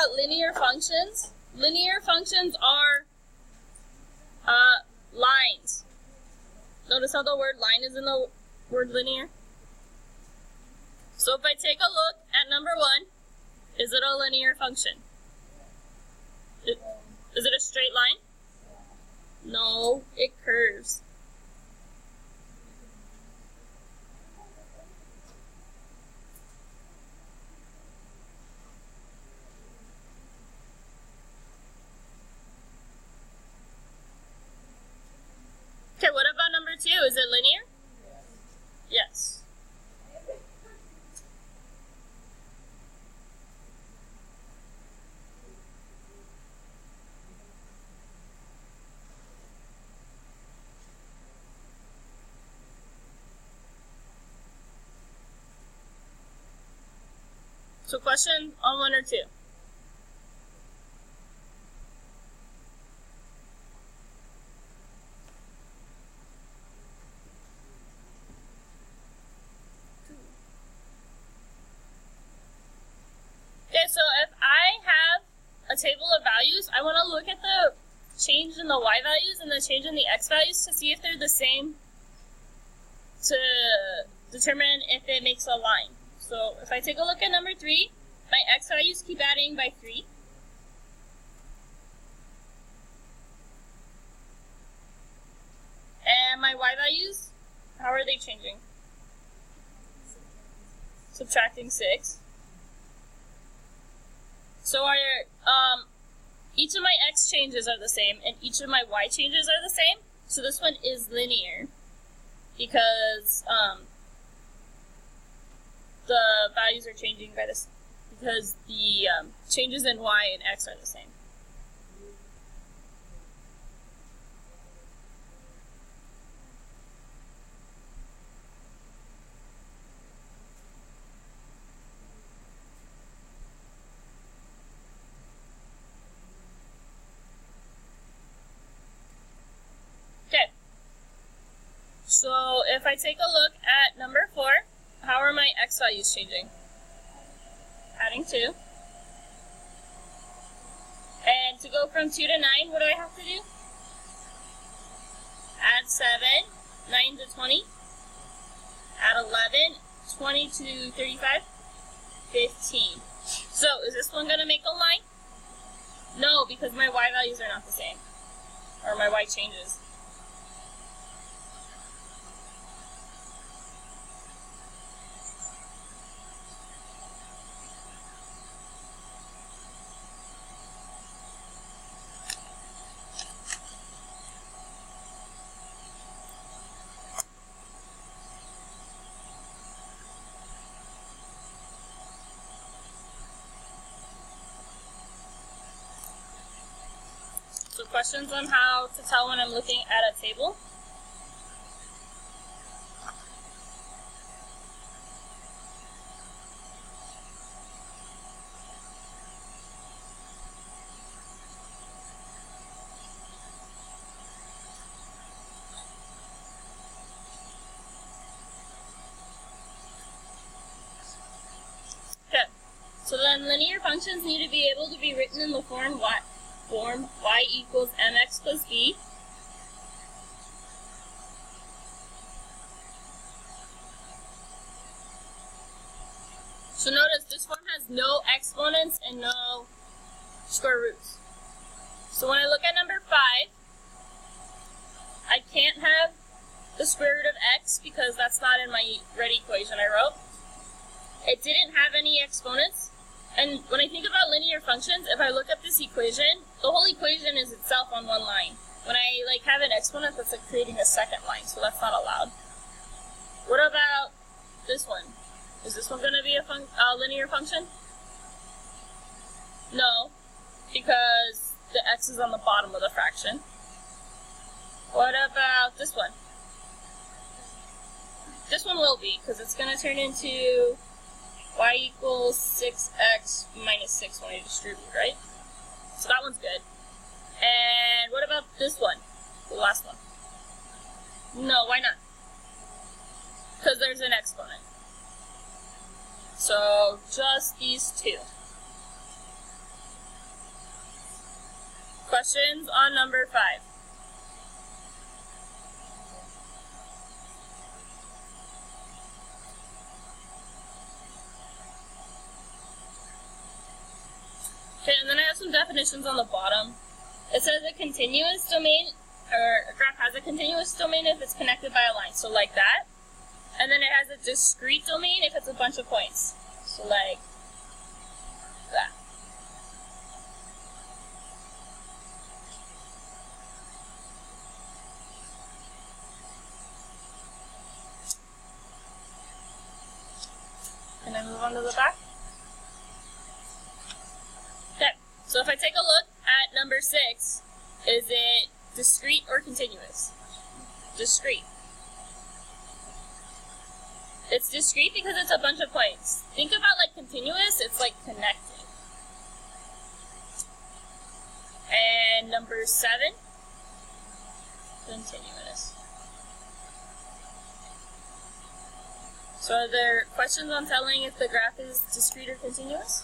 about linear functions? Linear functions are lines. Notice how the word line is in the word linear? So if I take a look at number 1, is it a linear function? Is it a straight line? No, it curves. Okay, what about number 2? Is it linear? Yes. So question on 1 or 2? Okay, so if I have a table of values, I want to look at the change in the y values and the change in the x values to see if they're the same, to determine if it makes a line. So if I take a look at number 3, my x values keep adding by 3. And my y values, how are they changing? Subtracting 6. So each of my x changes are the same, and each of my y changes are the same. So this one is linear, because the values are changing by this, because the changes in y and x are the same. Okay. So if I take a look at number 4, how are my x values changing? Adding 2. And to go from 2 to 9, what do I have to do? Add 7, 9 to 20. Add 11, 20 to 35, 15. So is this one going to make a line? No, because my y values are not the same. Or my y changes. So questions on how to tell when I'm looking at a table? Okay, so then linear functions need to be able to be written in the form y equals mx plus b. So notice this form has no exponents and no square roots. So when I look at number 5, I can't have the square root of x because that's not in my red equation I wrote. It didn't have any exponents. And when I think about linear functions, if I look up this equation, the whole equation is itself on one line. When I have an exponent, that's creating a second line, so that's not allowed. What about this one? Is this one going to be a linear function? No, because the x is on the bottom of the fraction. What about this one? This one will be, because it's going to turn into y equals 6x minus 6 when I distribute, right? So that one's good. And what about this one? The last one? No, why not? Because there's an exponent. So just these two. Questions on number 5? Okay, and then I have some definitions on the bottom. It says a continuous domain, or a graph has a continuous domain if it's connected by a line, so like that. And then it has a discrete domain if it's a bunch of points, so like that. Can I move on to the back? Okay, so if I take a look at number 6, is it discrete or continuous? Discrete. It's discrete because it's a bunch of points. Think about like continuous, it's like connected. And number 7, continuous. So are there questions on telling if the graph is discrete or continuous?